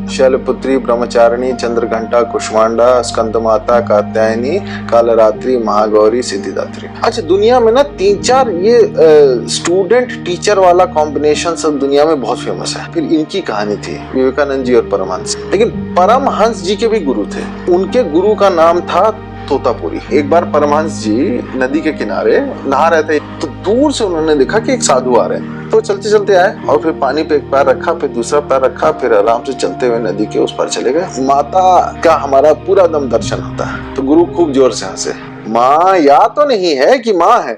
शैलपुत्री, ब्रह्मचारिणी, चंद्रघंटा, कुष्मांडा, स्कंदमाता, कात्यायनी, कालरात्रि, महागौरी, सिद्धिदात्री। अच्छा, दुनिया में ना 3-4 ये स्टूडेंट टीचर वाला कॉम्बिनेशन सब दुनिया में बहुत फेमस है। फिर इनकी कहानी थी विवेकानंद जी और परमहंस। लेकिन परमहंस जी के भी गुरु थे। उनके गुरु का नाम था तोतापुरी। एक बार परमहंस जी नदी के किनारे नहा रहे थे, तो दूर से उन्होंने देखा कि एक साधु आ रहे हैं। तो चलते चलते आए और फिर पानी पे एक पैर रखा, फिर दूसरा पैर रखा, फिर आराम से चलते हुए नदी के उस पार चले गए। माता का हमारा पूरा दम दर्शन होता है। तो गुरु खूब जोर से हंसे, माँ या तो नहीं है कि माँ है।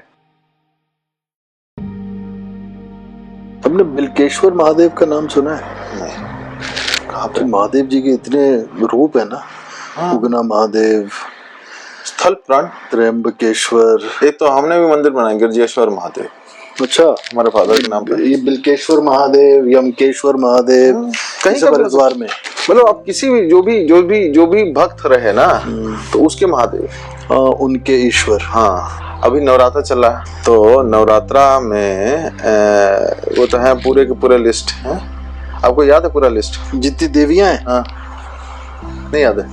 तुमने बिल्केश्वर महादेव का नाम सुना है? नहीं। कहाँ पे? महादेव जी के इतने रूप है ना। उगना महादेव, स्थल प्राण, त्र्यंबकेश्वर। एक तो हमने भी मंदिर बनाया गिरजेश्वर महादेव। अच्छा, हमारे फादर के नाम पे। ये बिल्केश्वर महादेव, यमकेश्वर महादेव, कहीं का हरिद्वार में। मतलब आप किसी भी जो भी भक्त रहे ना, तो उसके महादेव, उनके ईश्वर। हाँ, अभी नवरात्र चल रहा है, तो नवरात्रा में वो तो है पूरे के पूरे लिस्ट है। आपको याद है पूरा लिस्ट? जितनी देवियां हैं? हाँ, नहीं याद है?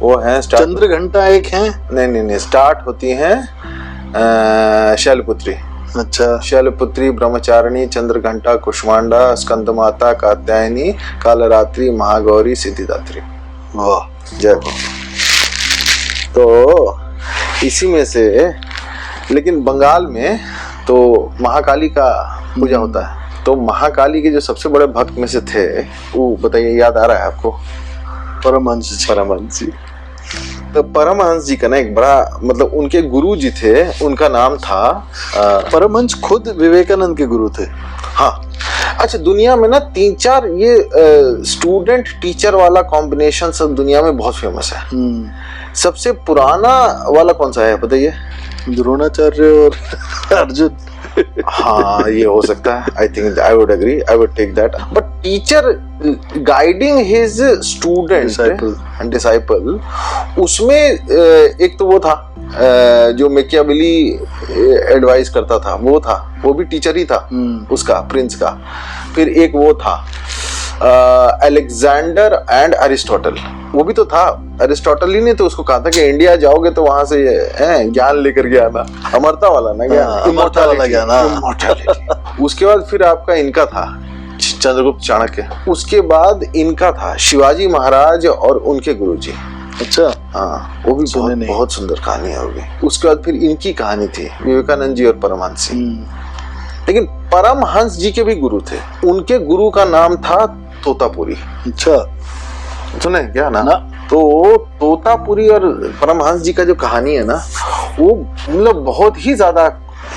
वो है चंद्रघंटा एक है। नहीं, स्टार्ट होती है शैलपुत्री। अच्छा, शैलपुत्री, ब्रह्मचारिणी, चंद्रघंटा, कुष्मांडा, स्कंदमाता, कात्यायनी, कालरात्रि, महागौरी, सिद्धिदात्री। वाह, जय हो। तो इसी में से, लेकिन बंगाल में तो महाकाली का पूजा होता है। तो महाकाली के जो सबसे बड़े भक्त में से थे, वो बताइए, याद आ रहा है आपको? परमहंस जी। तो परमहंस जी का ना एक बड़ा, मतलब उनके गुरु जी थे, उनका नाम था परमहंस खुद विवेकानंद के गुरु थे। हाँ। अच्छा, दुनिया में ना 3-4 ये स्टूडेंट टीचर वाला कॉम्बिनेशन सब दुनिया में बहुत फेमस है। सबसे पुराना वाला कौन सा है बताइए? द्रोणाचार्य और अर्जुन। हाँ, ये हो सकता है। I think I would agree, I would take that. But teacher guiding his student disciple, उसमें एक तो वो था जो मैकियावेली एडवाइस करता था, वो भी टीचर ही था उसका, प्रिंस का। फिर एक वो था अलेक्जेंडर एंड अरिस्टोटल, वो भी तो था। अरिस्टोटल ही ने तो उसको कहा था कि इंडिया जाओगे तो वहां से ज्ञान लेकर के आना, अमरता वाला ना ज्ञान, इमॉर्टैलिटी। उसके बाद फिर आपका इनका था चंद्रगुप्त चाणक्य। उसके बाद इनका था शिवाजी महाराज और उनके गुरुजी। अच्छा, हाँ, वो भी बहुत सुंदर कहानी है। उसके बाद फिर इनकी कहानी थी विवेकानंद जी और परमहंस जी। लेकिन परमहंस जी के भी गुरु थे। उनके गुरु का नाम था तोतापुरी। अच्छा, सुने क्या ना? तो तोतापुरी और परमहंस जी का जो कहानी है ना, वो मतलब बहुत ही ज्यादा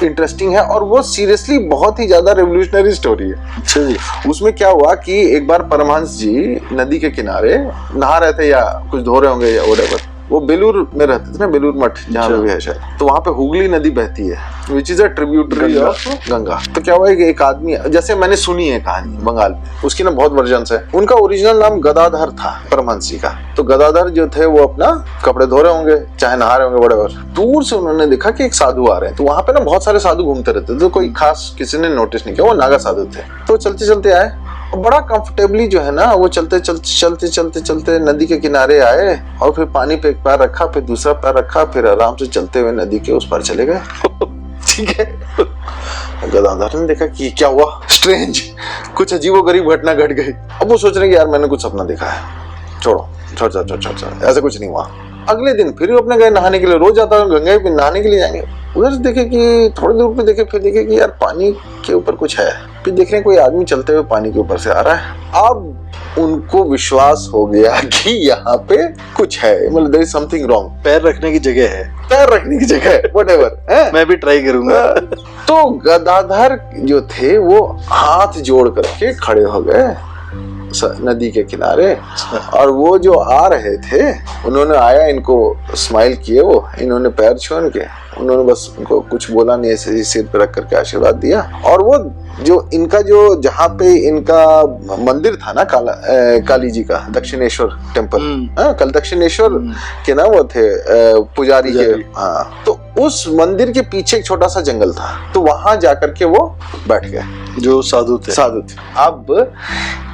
इंटरेस्टिंग है, और वो सीरियसली बहुत ही ज्यादा रेवोल्यूशनरी स्टोरी है। अच्छा जी। उसमें क्या हुआ कि एक बार परमहंस जी नदी के किनारे नहा रहे थे, या कुछ धो रहे होंगे, या व्हाटएवर। वो बेलूर में रहते थे ना, बेलूर मठ जहाँ भी है शायद। तो वहाँ पे हुगली नदी बहती है, which is a tributary of Ganga. तो क्या हुआ कि एक आदमी, जैसे मैंने सुनी है कहानी बंगाल में, उसकी ना बहुत वर्जन्स है। उनका ओरिजिनल नाम गदाधर था परमहंस जी का। तो गदाधर जो थे वो अपना कपड़े धो रहे होंगे, चाहे नहा रहे होंगे, व्हाटएवर। दूर से उन्होंने देखा कि एक साधु आ रहे हैं। तो वहाँ पे ना बहुत सारे साधु घूमते रहते थे, तो कोई खास किसी ने नोटिस नहीं किया, वो नागा साधु थे। तो चलते चलते आए, बड़ा कंफर्टेबली जो है ना, वो चलते नदी के किनारे आए, और फिर पानी पे एक पैर रखा, फिर दूसरा पैर रखा, फिर आराम से चलते हुए नदी के उस पार चले गए। ठीक है। गदाधर ने देखा कि क्या हुआ, स्ट्रेंज, कुछ अजीबोगरीब घटना घट गई। अब वो सोच रहे कि यार मैंने कुछ सपना देखा है, छोड़ो, ऐसा कुछ नहीं हुआ। अगले दिन फिर अपने गए नहाने के लिए। रोज जाता है गंगा पे नहाने के लिए जाएंगे। उधर से देखे कि थोड़ी दूर पे देखे, फिर देखे कि यार पानी के ऊपर कुछ है। फिर देख रहे हैं कोई आदमी चलते हुए पानी के ऊपर से आ रहा है। अब उनको विश्वास हो गया कि यहाँ पे कुछ है, मतलब देयर इज समथिंग रॉन्ग। पैर रखने की जगह है, व्हाटएवर। मैं भी ट्राई करूंगा। तो गदाधर जो थे वो हाथ जोड़ करके खड़े हो गए नदी के किनारे, और वो जो आ रहे थे उन्होंने आया, इनको स्माइल किए, वो इन्होंने पैर छुए के, उन्होंने बस उनको कुछ बोला नहीं, ऐसे ही सिर पे रख करके आशीर्वाद दिया। और वो जो इनका जो जहाँ पे इनका मंदिर था ना, काली जी का, दक्षिणेश्वर टेम्पल, कल दक्षिणेश्वर के ना वो थे पुजारी के। हाँ, तो उस मंदिर के पीछे एक छोटा सा जंगल था, तो वहां जाकर के वो बैठ गए जो साधु थे। अब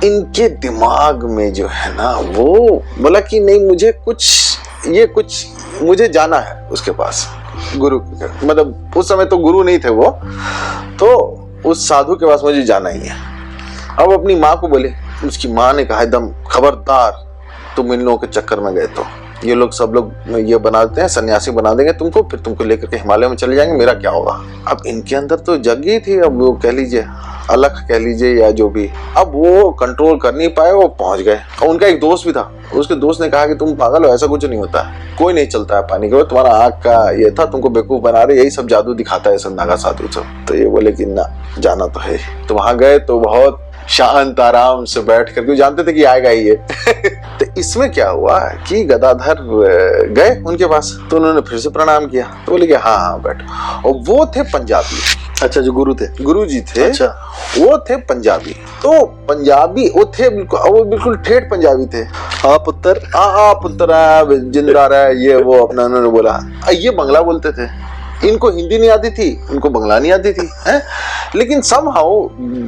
इनके दिमाग में जो है ना, वो बोला कि नहीं, कुछ मुझे जाना है उसके पास, गुरु, मतलब उस समय तो गुरु नहीं थे वो, तो उस साधु के पास मुझे जाना ही है। अब अपनी माँ को बोले, उसकी माँ ने कहा एकदम, खबरदार तुम इन लोगों के चक्कर में गए तो ये लोग सब लोग ये बना देते हैं, सन्यासी बना देंगे तुमको, फिर तुमको लेकर के हिमालय में चले जाएंगे, मेरा क्या होगा। अब इनके अंदर तो जग गई थी, अब वो कह लीजिए अलख कह लीजिए या जो भी, अब वो कंट्रोल कर नहीं पाए, वो पहुंच गए। और उनका एक दोस्त भी था, उसके दोस्त ने कहा कि तुम पागल हो, ऐसा कुछ नहीं होता, कोई नहीं चलता है पानी के, तुम्हारा आँख का ये था, तुमको बेवकूफ बना रहे, यही सब जादू दिखाता है सब नागा साधु सब। तो ये बोले कि ना, जाना तो है। तो वहां गए तो बहुत शांत आराम से बैठ करके, जानते थे कि आएगा ही ये। तो इसमें क्या हुआ कि गदाधर गए उनके पास, तो उन्होंने फिर से प्रणाम किया, तो बोले कि हाँ बैठो। और वो थे पंजाबी। अच्छा, जो गुरु थे, गुरु जी थे, अच्छा, वो थे पंजाबी। तो पंजाबी वो थे, वो बिल्कुल ठेठ पंजाबी थे। हाँ पुत्र, हाँ पुत्र, जिंदा रहा, ये वो अपना उन्होंने बोला। ये बंगला बोलते थे, इनको हिंदी नहीं आती थी, उनको बंगला नहीं आती थी, हैं? लेकिन somehow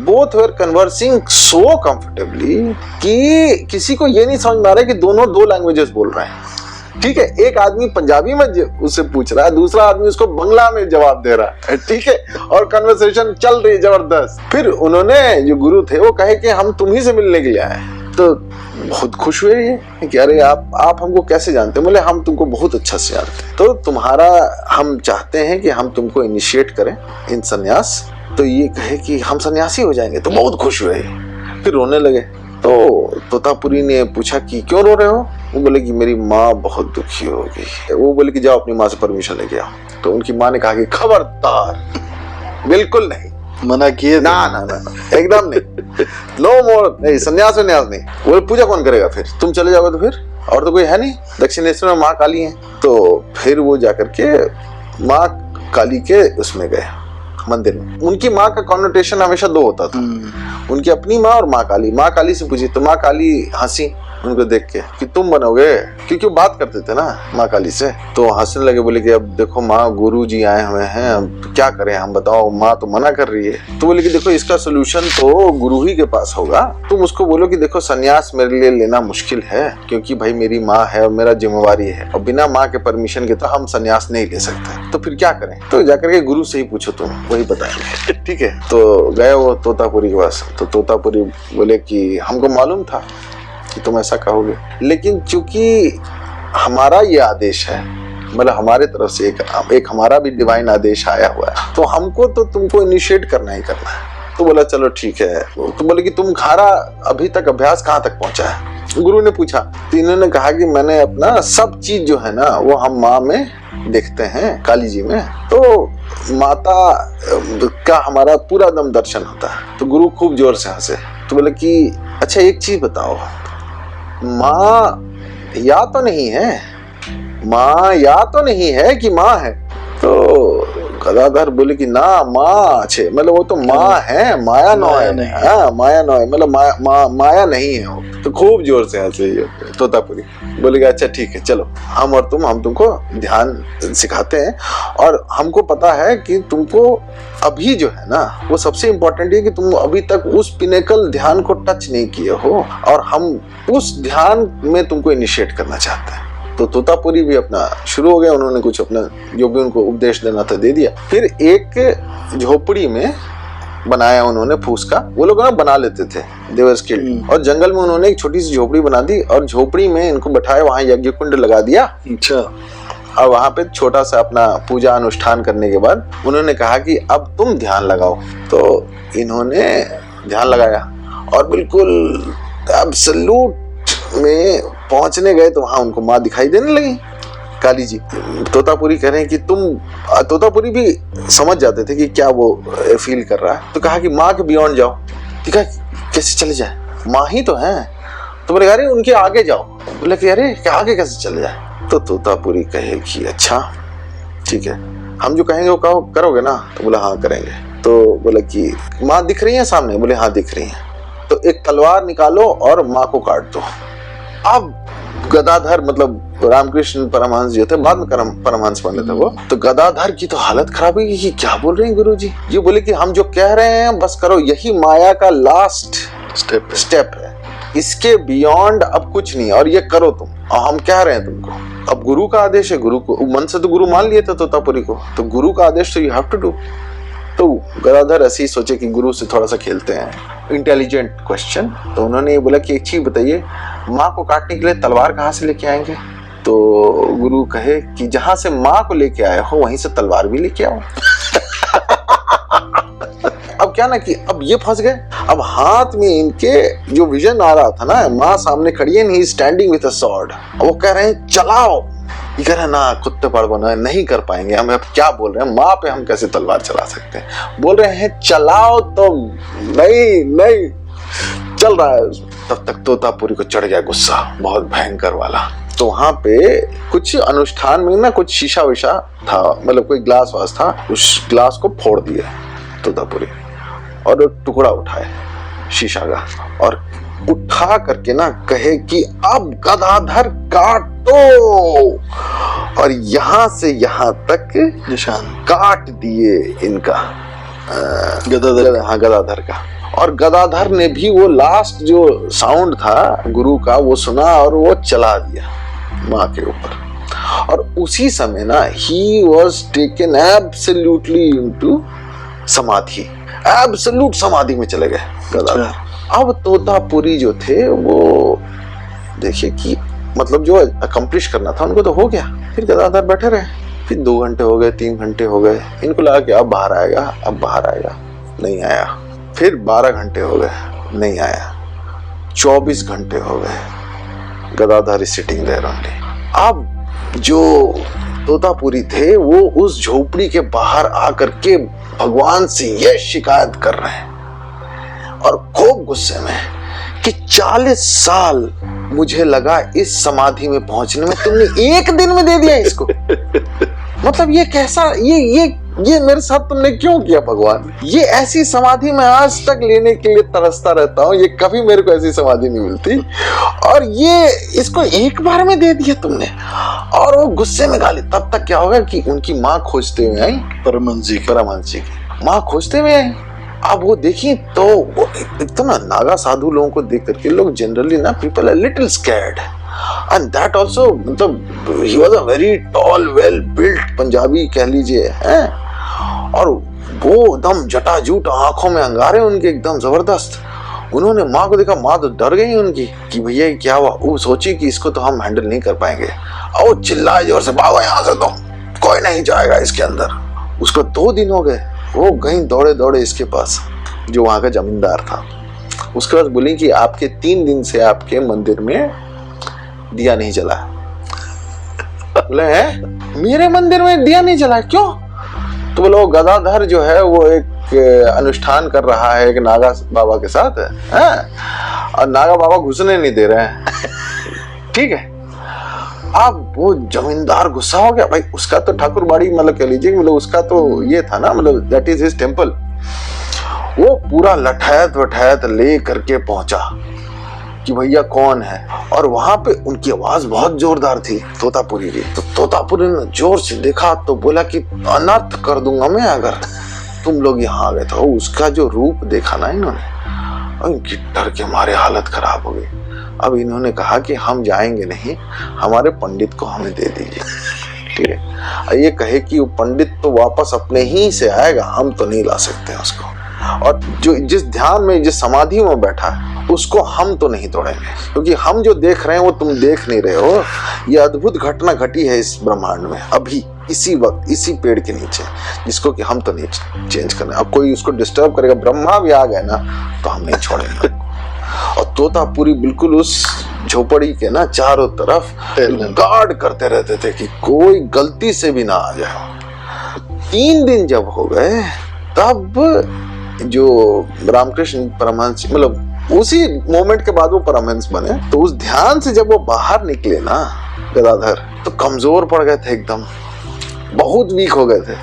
both were conversing so comfortably कि किसी को ये नहीं समझ में आ रहा है कि दोनों दो लैंग्वेजेस बोल रहे हैं। ठीक है, एक आदमी पंजाबी में उससे पूछ रहा है, दूसरा आदमी उसको बंगला में जवाब दे रहा है, ठीक है, और कन्वर्सेशन चल रही है जबरदस्त। फिर उन्होंने, जो गुरु थे, वो कहे कि हम तुम्ही से मिलने के लिए आए। तो बहुत खुश हुए ये कि अरे आप हमको कैसे जानते हैं? बोले हम तुमको बहुत अच्छा से जानते हैं, तो तुम्हारा हम चाहते हैं कि हम तुमको इनिशिएट करें इन सन्यास। तो ये कहे कि हम सन्यासी हो जाएंगे, तो बहुत खुश हुए, फिर रोने लगे। तो तोतापुरी ने पूछा कि क्यों रो रहे हो? वो बोले कि मेरी माँ बहुत दुखी हो गई। वो बोले कि जाओ अपनी माँ से परमिशन लेके आओ। तो उनकी माँ ने कहा कि खबरदार, बिल्कुल नहीं, मना किए? ना ना ना, एकदम नहीं, नो मोर, नहीं, सन्यास नहीं। वो पूजा कौन करेगा? फिर तुम चले जाओगे तो फिर, और तो कोई है नहीं, दक्षिणेश्वर में माँ काली है। तो फिर वो जाकर के माँ काली के उसमें गए, मंदिर में। उनकी माँ का कॉन्नोटेशन हमेशा दो होता था, उनकी अपनी माँ और माँ काली। माँ काली से पूछी तो माँ काली हंसी उनको देख के कि तुम बनोगे, क्योंकि वो बात करते थे ना माँ काली से। तो हंसने लगे, बोले कि अब देखो माँ, गुरु जी आए हुए हैं, अब क्या करें हम, बताओ, माँ तो मना कर रही है। तो बोले कि देखो इसका सोल्यूशन तो गुरु ही के पास होगा, तुम उसको बोलो कि देखो सन्यास मेरे लिए लेना मुश्किल है, क्योंकि भाई मेरी माँ है और मेरा जिम्मेवारी है, और बिना माँ के परमिशन के तो हम सन्यास नहीं ले सकते, तो फिर क्या करें? तो जाकर के गुरु से ही पूछो, तुम वही बताएंगे। ठीक है, तो गए वो तोतापुरी के पास। तो तोतापुरी बोले कि हमको मालूम था कि तुम ऐसा कहोगे, लेकिन चूंकि हमारा ये आदेश है, मतलब हमारे तरफ से एक हमारा भी डिवाइन आदेश आया हुआ है, तो हमको तो तुमको इनिशिएट करना ही करना है। तो बोला चलो ठीक है। तो बोले कि तुम्हारा अभी तक अभ्यास कहाँ तक पहुंचा है? गुरु ने पूछा। तो इन्होंने कहा कि मैंने अपना सब चीज जो है ना, वो हम माँ में देखते हैं, काली जी में, तो माता का हमारा पूरा दम दर्शन होता है। तो गुरु खूब जोर से हंसे। तो बोले कि अच्छा एक चीज बताओ, माँ या तो नहीं है, माँ या तो नहीं है कि माँ है? तो गदाधर बोले कि ना, माँ अच्छे, मतलब वो तो माँ है, माया नो है। हाँ, माया नो है, मतलब माया नहीं है वो। तो खूब जोर से हंसे तोतापुरी। बोले कि अच्छा ठीक है, चलो हम और हम तुमको ध्यान सिखाते हैं, और हमको पता है कि तुमको अभी जो है ना, वो सबसे इम्पोर्टेंट है कि तुम अभी तक उस पिनेकल ध्यान को टच नहीं किए हो, और हम उस ध्यान में तुमको इनिशिएट करना चाहते हैं। तो तोतापुरी भी अपना शुरू हो गया, उन्होंने कुछ अपना जो भी उनको उपदेश देना था दे दिया। फिर एक झोपड़ी में बनाया उन्होंने फूस का, वो लोग ना बना लेते थे, देवर स्किल्ड, और जंगल में उन्होंने एक छोटी सी झोपड़ी बना दी, और झोपड़ी में इनको बैठाया, वहां यज्ञ कुंड लगा दिया। अच्छा। और वहां पे छोटा सा अपना पूजा अनुष्ठान करने के बाद उन्होंने कहा कि अब तुम ध्यान लगाओ। तो इन्होंने ध्यान लगाया, और बिल्कुल एब्सोल्यूट में पहुंचने गए तो वहां उनको माँ दिखाई देने लगी, काली जी। तोतापुरी कह रहे हैं कि तोतापुरी भी समझ जाते थे कि क्या वो फील कर रहा है। तो कहा कि माँ के बियॉन्ड जाओ। ठीक है, कैसे चले जाए, माँ ही तो है। तो बोले अरे उनके आगे जाओ। बोले कि अरे क्या आगे कैसे चले जाए? तो तोतापुरी कहे कि अच्छा ठीक है, हम जो कहेंगे वो करोगे ना? तो बोला हाँ करेंगे। तो बोला कि माँ दिख रही है सामने? बोले हाँ दिख रही है। तो एक तलवार निकालो और माँ को काट दो। अब गदाधर मतलब रामकृष्ण परमहंस जो थे, बाद में परमहंस बने थे वो, तो गदाधर की तो हालत खराब हुई कि क्या बोल रहे हैं गुरुजी, ये बोले कि हम जो कह रहे हैं बस करो, यही माया का लास्ट स्टेप है, इसके बियॉन्ड अब कुछ नहीं, और ये करो तुम, और हम कह रहे हैं तुमको। अब गुरु का आदेश है, गुरु को मन से तो गुरु मान लिए थे तोतापुरी को, तो गुरु का आदेश तो यू हैव टू डू। तो गदाधर ऐसे ही सोचे कि गुरु से थोड़ा सा खेलते हैं, इंटेलिजेंट क्वेश्चन। तो उन्होंने ये बोला कि एक चीज बताइए, माँ को काटने के लिए तलवार कहाँ से लेके आएंगे? तो गुरु कहे कि जहां से माँ को लेके आए हो वहीं से तलवार भी लेके आओ। अब क्या ना कि अब ये फंस गए, अब हाथ में इनके जो विजन आ रहा था ना, माँ सामने खड़ी है, ही स्टैंडिंग विद अ स्वॉर्ड, वो कह रहे हैं चलाओ, ये कह रहे हैं ना कुत्ते पड़ बना, नहीं कर पाएंगे हम। अब क्या बोल रहे हैं, माँ पे हम कैसे तलवार चला सकते हैं? बोल रहे हैं चलाओ, तो नहीं चल रहा है। तब तक तोतापुरी को चढ़ गया गुस्सा, बहुत भयंकर वाला। तो वहां पे कुछ अनुष्ठान में ना कुछ शीशा विशा था, मतलब कोई ग्लास वास था, उस ग्लास को फोड़ दिया तोतापुरी और एक टुकड़ा उठाए शीशा का, और उठा करके ना कहे कि अब गदाधर काटो, और यहां से यहां तक निशान काट दिए इनका गदाधर का। और गदाधर ने भी वो लास्ट जो साउंड था गुरु का वो सुना और वो चला दिया माँ के ऊपर। और उसी समय ना he was taken absolutely into समाधि, एब्सोल्यूट समाधि में चले गए गदाधर। अब तोतापुरी जो थे वो देखिए कि मतलब जो अकम्प्लिश करना था उनको तो हो गया। फिर गदाधर बैठे रहे, फिर 2 घंटे हो गए, 3 घंटे हो गए, इनको लगा कि अब बाहर आएगा, अब बाहर आएगा, नहीं आया। फिर 12 घंटे हो गए, नहीं आया। 24 घंटे हो गए, Gadadhar is sitting there only. अब जो तोतापुरी थे वो उस झोपड़ी के बाहर आकर के भगवान से ये शिकायत कर रहे हैं और खूब गुस्से में कि 40 साल मुझे लगा इस समाधि में पहुंचने में, तुमने 1 दिन में दे दिया इसको। मतलब ये कैसा, ये मेरे साथ तुमने क्यों किया भगवान? ये ऐसी समाधि में आज तक लेने के लिए तरसता रहता हूँ, ये कभी मेरे को ऐसी समाधि नहीं मिलती, और ये इसको 1 बार में दे दिया तुमने। और वो गुस्से में गाली। तब तक क्या होगा कि उनकी माँ खोजते हुए आई, परमहंस जी की माँ खोजते हुए आई। अब वो देखिए तो एकदम ना नागा साधु लोगों को देख करके लोग जनरली ना people are little scared, and that also मतलब he was a very tall well built Punjabi कह लीजिए हैं, और वो एकदम जटाजूट, आंखों में अंगारे उनके एकदम जबरदस्त। उन्होंने माँ को देखा, माँ तो डर गई उनकी कि भैया क्या हुआ। वो सोची कि इसको तो हम हैंडल नहीं कर पाएंगे, और वो चिल्लाए जोर से, भागो यहाँ से, तो कोई नहीं जाएगा इसके अंदर। उसको 2 दिन हो गए, वो कहीं दौड़े दौड़े इसके पास जो वहां का जमींदार था, उसके पास बोली कि आपके 3 दिन से आपके मंदिर में दिया नहीं जला। बोले हैं मेरे मंदिर में दिया नहीं जला, क्यों? तो बोलो गदाधर जो है वो एक अनुष्ठान कर रहा है एक नागा बाबा के साथ है, और नागा बाबा घुसने नहीं दे रहे हैं। ठीक है। अब वो जमींदार गुस्सा हो गया, भाई उसका तो ठाकुरबाड़ी मतलब कह लीजिए, मतलब उसका तो ये था ना, मतलब दैट इज हिज टेम्पल। वो पूरा लठैत ले करके पहुंचा कि भैया कौन है, और वहां पे उनकी आवाज बहुत जोरदार थी तोतापुरी की। तो तोतापुरी ने जोर से देखा तो बोला कि अनर्थ कर दूंगा मैं अगर तुम लोग यहाँ आ गए। तो उसका जो रूप देखा ना इन्होंने, और इनकी डर के मारे हालत खराब हो गई। अब इन्होंने कहा कि हम जाएंगे नहीं, हमारे पंडित को हमें दे दीजिए। ठीक है। ये कहे कि वो पंडित तो वापस अपने ही से आएगा, हम तो नहीं ला सकते हैं उसको, और जो जिस ध्यान में जिस समाधि में बैठा है उसको हम तो नहीं तोड़ेंगे, क्योंकि हम जो देख रहे हैं वो तुम देख नहीं रहे हो। ये अद्भुत घटना घटी है इस ब्रह्मांड में अभी इसी वक्त इसी पेड़ के नीचे, जिसको कि हम तो नहीं चेंज करना। अब कोई उसको डिस्टर्ब करेगा, ब्रह्मा भी आ गए ना, तो हम नहीं छोड़ेंगे। और तोतापुरी बिल्कुल उस झोपड़ी के ना चारों तरफ गार्ड करते रहते थे कि कोई गलती से भी ना आ जाए। 3 दिन जब हो गए तब जो रामकृष्ण परमहंस, मतलब उसी मोमेंट के बाद वो परमहंस बने, तो उस ध्यान से जब वो बाहर निकले ना गदाधर, तो कमजोर पड़ गए थे एकदम, बहुत वीक हो गए थे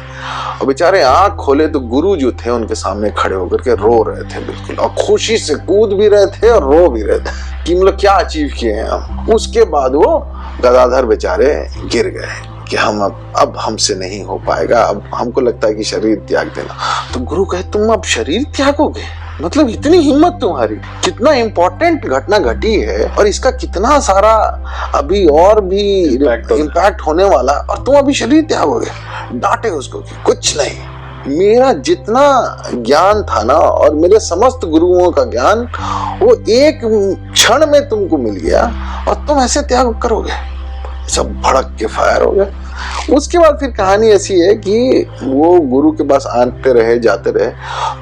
और बेचारे आंख खोले तो गुरु जो थे उनके सामने खड़े होकर के रो रहे थे बिल्कुल, और खुशी से कूद भी रहे थे और रो भी रहे थे कि मतलब क्या अचीव किए हैं हम। उसके बाद वो गदाधर बेचारे गिर गए कि हम अब हमसे नहीं हो पाएगा, अब हमको लगता है कि शरीर त्याग देना। तो गुरु कहे तुम अब शरीर त्यागोगे, मतलब इतनी हिम्मत तुम्हारी, कितना इंपॉर्टेंट घटना घटी है और इसका कितना सारा अभी और भी इम्पैक्ट होने वाला, और तुम अभी शरीर त्यागोगे। डांटे उसको कि कुछ नहीं, मेरा जितना ज्ञान था ना और मेरे समस्त गुरुओं का ज्ञान वो एक क्षण में तुमको मिल गया और तुम ऐसे त्याग करोगे। सब भड़क के फायर हो गए। उसके बाद फिर कहानी ऐसी है कि वो गुरु के पास आते रहे जाते रहे।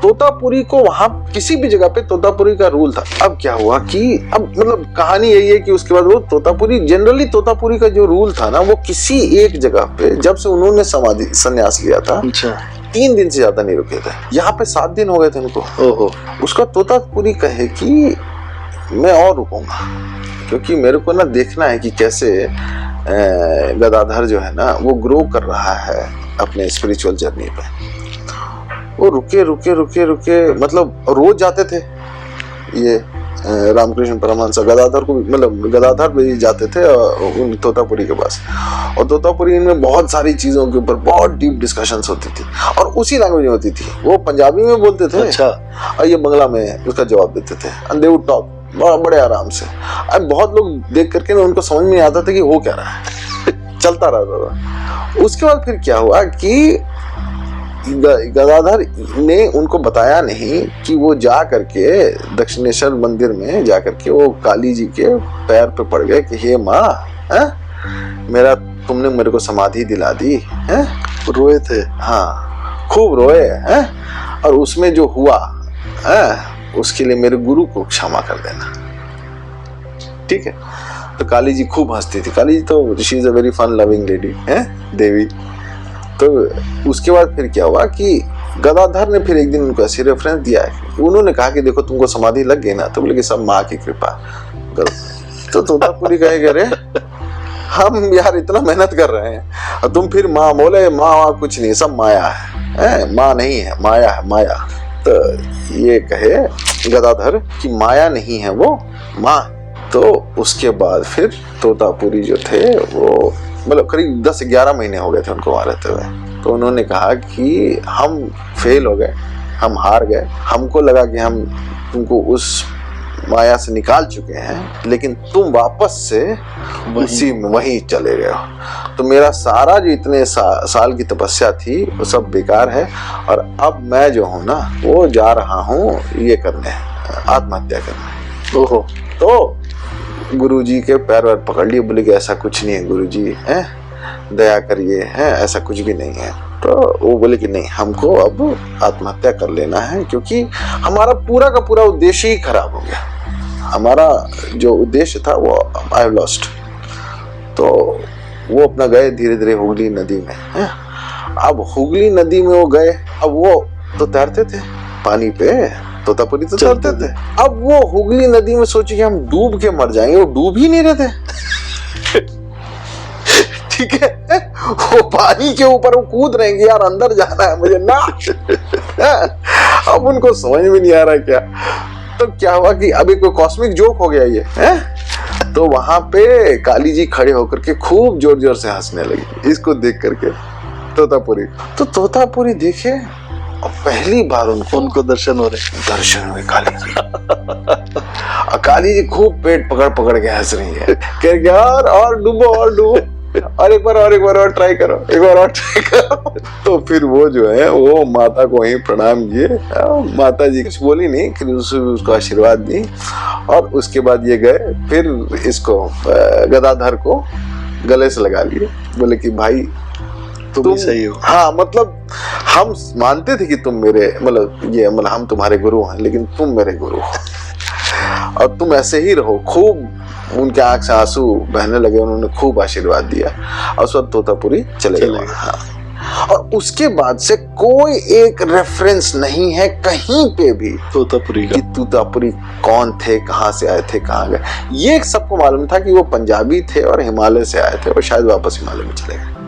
तोतापुरी को वहां किसी भी जगह पे तोतापुरी का रूल था। अब क्या हुआ कि अब मतलब कहानी यही है कि उसके बाद वो तोतापुरी, जनरली तोतापुरी का जो रूल था ना वो किसी एक जगह पे जब से उन्होंने समाधि संन्यास लिया था, अच्छा 3 दिन से ज्यादा नहीं रुके थे। यहाँ पे 7 दिन हो गए थे उनको। ओहो। उसका तोतापुरी कहे कि मैं और रुकूंगा, क्योंकि मेरे को ना देखना है कि कैसे गदाधर जो है ना वो ग्रो कर रहा है अपने स्पिरिचुअल जर्नी पे। वो रुके रुके रुके रुके मतलब रोज जाते थे ये रामकृष्ण परमहंस गदाधर को, मतलब गदाधर भी जाते थे उन तोतापुरी के पास, और तोतापुरी में बहुत सारी चीजों के ऊपर बहुत डीप डिस्कशंस होती थी और उसी लैंग्वेज में होती थी। वो पंजाबी में बोलते थे, अच्छा, और ये बंगला में उसका जवाब देते थे, एंड दे वुड टॉक बड़े आराम से। अब बहुत लोग देख करके ना उनको समझ में नहीं आता था कि हो क्या रहा है चलता रहता था। उसके बाद फिर क्या हुआ कि गदाधर ने उनको बताया नहीं कि वो जा करके दक्षिणेश्वर मंदिर में जा करके वो काली जी के पैर पे पड़ गए कि हे माँ, मेरा तुमने मेरे को समाधि दिला दी है। रोए थे, हाँ खूब रोए हैं, और उसमें जो हुआ है उसके लिए मेरे गुरु को क्षमा कर देना, ठीक है। तो काली जी खूब हंसती थी। काली जी तो she is a very fun loving lady है, देवी। तो उसके बाद फिर क्या हुआ कि गदाधर ने फिर एक दिन उनको ऐसे रेफरेंस दिया है। उन्होंने कहा कि देखो तुमको समाधि लग गई ना, तो बोले कि सब माँ की कृपा। तो तोतापुरी कहेगा अरे हम यार इतना मेहनत कर रहे हैं और तुम फिर माँ बोले, माँ कुछ नहीं, सब माया है, माँ नहीं है, माया है, माया। तो ये कहे गदाधर कि माया नहीं है वो माँ। तो उसके बाद फिर तोतापुरी जो थे वो मतलब करीब 10-11 महीने हो गए थे उनको वहां रहते हुए। तो उन्होंने कहा कि हम फेल हो गए, हम हार गए, हमको लगा कि हम तुमको उस माया से निकाल चुके हैं, लेकिन तुम वापस से उसी में वहीं चले गए हो। तो मेरा सारा जो इतने साल की तपस्या थी वो सब बेकार है, और अब मैं जो हूँ ना वो जा रहा हूँ ये करने, आत्महत्या करने। ओहो। तो गुरुजी के पैर वैर पकड़ लिए, बोले कि ऐसा कुछ नहीं है गुरुजी, है दया करिए, है ऐसा कुछ भी नहीं है। तो वो बोले कि नहीं, हमको अब आत्महत्या कर लेना है, क्योंकि हमारा पूरा का पूरा उद्देश्य ही खराब हो गया। हमारा जो उद्देश्य था वो आई हैव लॉस्ट। तो वो अपना गए धीरे धीरे हुगली नदी में, है। अब हुगली नदी में वो गए, अब वो तो तैरते थे पानी पे, तोतापुरी तो तैरते थे। अब वो हुगली नदी में सोचे कि हम डूब के मर जाएंगे, वो डूब ही नहीं रहे थे ठीक है, वो पानी के ऊपर वो कूद रहे हैं यार अंदर जाना है मुझे ना अब उनको समझ में नहीं आ रहा क्या। तो क्या हुआ कि अभी कोई कॉस्मिक जोक हो गया ये है। तो वहां पे काली जी खड़े होकर के खूब जोर जोर से हंसने लगी इसको देख करके तोतापुरी। तो तोतापुरी देखे और पहली बार उनको दर्शन हो रहे, दर्शन हुए काली जी और काली जी खूब पेट पकड़ पकड़ के हंस रही है, कह यार और डूबो और डूबो, और एक बार और ट्राई करो, एक बार और ट्राई करो। तो फिर वो जो है वो माता को वहीं प्रणाम किए, माता जी कुछ बोली नहीं, फिर उसको आशीर्वाद दी, और उसके बाद ये गए फिर इसको गदाधर को गले से लगा लिए, बोले कि भाई तुम सही हो। हाँ मतलब हम मानते थे कि तुम मेरे मतलब हम तुम्हारे गुरु हैं, लेकिन तुम मेरे गुरु हो और तुम ऐसे ही रहो। खूब उनके आंख से आंसू बहने लगे, उन्होंने खूब आशीर्वाद दिया और उस वक्त तोतापुरी चले गए। हाँ। और उसके बाद से कोई एक रेफरेंस नहीं है कहीं पे भी तोतापुरी का, कि तोतापुरी कौन थे, कहाँ से आए थे, कहाँ गए। ये सबको मालूम था कि वो पंजाबी थे और हिमालय से आए थे और शायद वापस हिमालय में चले गए।